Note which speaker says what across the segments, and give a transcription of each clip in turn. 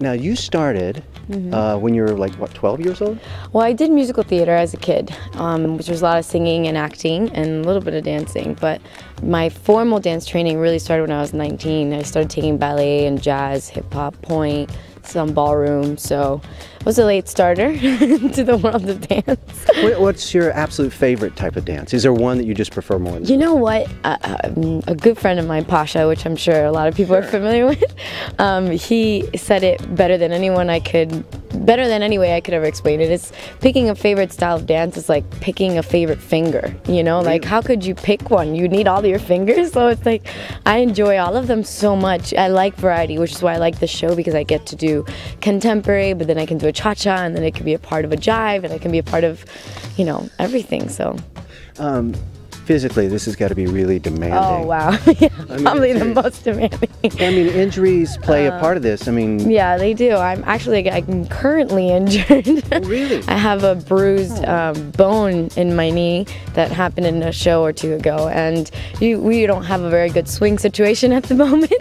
Speaker 1: Now you started when you were like, what, 12 years old?
Speaker 2: Well, I did musical theater as a kid, which was a lot of singing and acting and a little bit of dancing. But my formal dance training really started when I was 19. I started taking ballet and jazz, hip hop, pointe, some ballroom. So I was a late starter into the world of dance.
Speaker 1: What's your absolute favorite type of dance? Is there one that you just prefer more than
Speaker 2: You know what? A good friend of mine, Pasha, which I'm sure a lot of people are familiar with, he said it better than anyone better than any way I could ever explain it. It's picking a favorite style of dance is like picking a favorite finger, you know? Like, how could you pick one? You need all your fingers, so it's like, I enjoy all of them so much. I like variety, which is why I like the show, because I get to do contemporary, but then I can do a cha-cha, and then it can be a part of a jive, and it can be a part of, you know, everything, so.
Speaker 1: Physically, this has got to be really demanding.
Speaker 2: Oh, wow. Yeah, I mean, probably the most demanding.
Speaker 1: I mean, injuries play a part of this. I mean...
Speaker 2: Yeah, they do. I'm currently injured.
Speaker 1: Oh, really?
Speaker 2: I have a bruised bone in my knee that happened in a show or two ago, and we don't have a very good swing situation at the moment.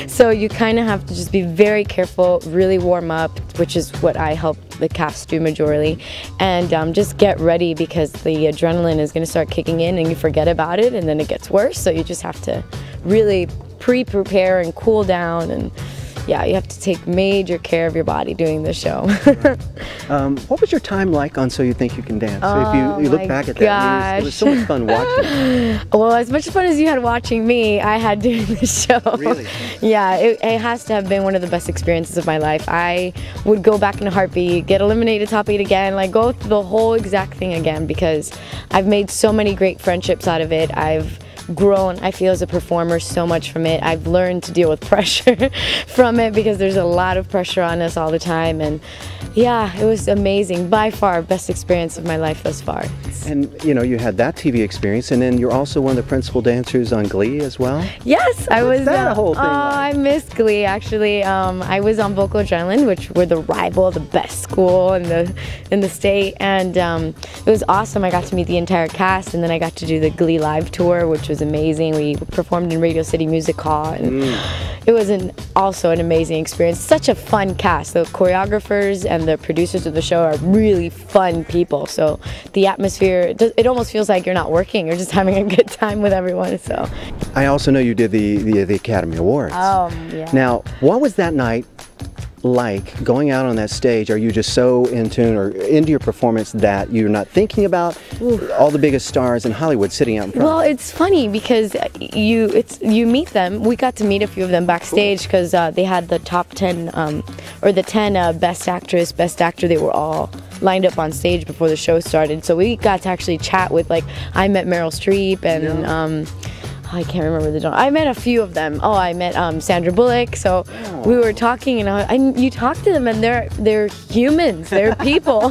Speaker 2: So you kind of have to just be very careful, really warm up, which is what I help the cast do majorly, and just get ready, because the adrenaline is going to start kicking in and you forget about it, and then it gets worse. So you just have to really prepare and cool down, and yeah, you have to take major care of your body doing the show.
Speaker 1: What was your time like on So You Think You Can Dance? So if you look back at that, it was so much fun watching.
Speaker 2: Well, as much fun as you had watching me, I had doing the show.
Speaker 1: Really?
Speaker 2: Yeah, it has to have been one of the best experiences of my life. I would go back in a heartbeat, get eliminated top 8 again, like go through the whole exact thing again, because I've made so many great friendships out of it. I've grown, I feel, as a performer so much from it. I've learned to deal with pressure from it, because there's a lot of pressure on us all the time, and yeah, it was amazing. By far, best experience of my life thus far.
Speaker 1: And you know, you had that TV experience, and then you're also one of the principal dancers on Glee as well?
Speaker 2: Yes, I was.
Speaker 1: That whole thing
Speaker 2: I missed Glee, actually. I was on Vocal Adrenaline, which were the rival, the best school in the state, and it was awesome. I got to meet the entire cast, and then I got to do the Glee Live tour, which was amazing. We performed in Radio City Music Hall, and it was also an amazing experience. Such a fun cast. The choreographers and the producers of the show are really fun people, so the atmosphere, it almost feels like you're not working, you're just having a good time with everyone. So
Speaker 1: I also know you did the Academy Awards.
Speaker 2: Yeah.
Speaker 1: Now, what was that night like, going out on that stage? Are you just so in tune or into your performance that you're not thinking about all the biggest stars in Hollywood sitting out in front?
Speaker 2: Well, it's funny because you meet them. We got to meet a few of them backstage, because they had the top 10 or the 10 best actress, best actor. They were all lined up on stage before the show started, so we got to actually chat with, like, I met Meryl Streep and I can't remember the genre. I met a few of them. Oh, I met Sandra Bullock. So we were talking, and you talk to them, and they're humans. They're people.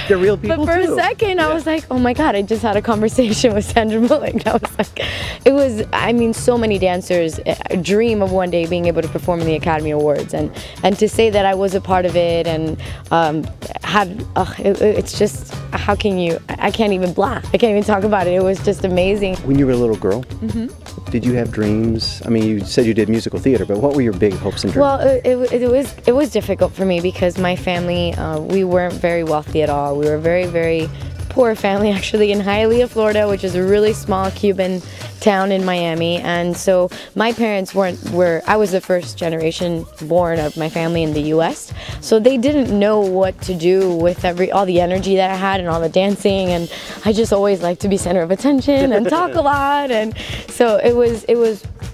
Speaker 1: They're real people.
Speaker 2: But for a second, I was like, oh my God, I just had a conversation with Sandra Bullock. I was like, it was. I mean, so many dancers dream of one day being able to perform in the Academy Awards, and to say that I was a part of it, and it's just, how can you? I can't even blah. I can't even talk about it. It was just amazing.
Speaker 1: When you were a little girl, did you have dreams? I mean, you said you did musical theater, but what were your big hopes and dreams?
Speaker 2: Well, it was difficult for me, because my family, we weren't very wealthy at all. We were a very, very poor family, actually, in Hialeah, Florida, which is a really small Cuban town in Miami. And so my parents I was the first generation born of my family in the US, so they didn't know what to do with all the energy that I had and all the dancing, and I just always liked to be center of attention and talk a lot, and so it was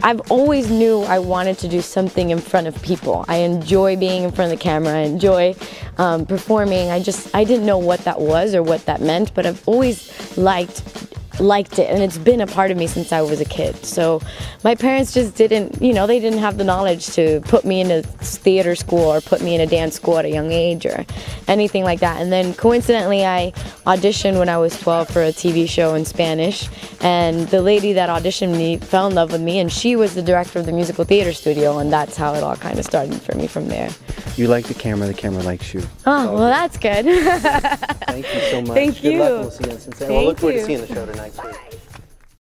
Speaker 2: I've always knew I wanted to do something in front of people. I enjoy being in front of the camera. I enjoy performing. I didn't know what that was or what that meant, but I've always liked it, and it's been a part of me since I was a kid. So my parents just didn't, you know, they didn't have the knowledge to put me in a theater school or put me in a dance school at a young age or anything like that. And then coincidentally, I auditioned when I was 12 for a TV show in Spanish, and the lady that auditioned me fell in love with me, and she was the director of the musical theater studio, and that's how it all kind of started for me from there.
Speaker 1: You like the camera likes you.
Speaker 2: Oh, well, that's good.
Speaker 1: Thank you so much.
Speaker 2: Thank you.
Speaker 1: Good luck, and we'll see you in Cincinnati. We'll look forward to seeing the show tonight, too.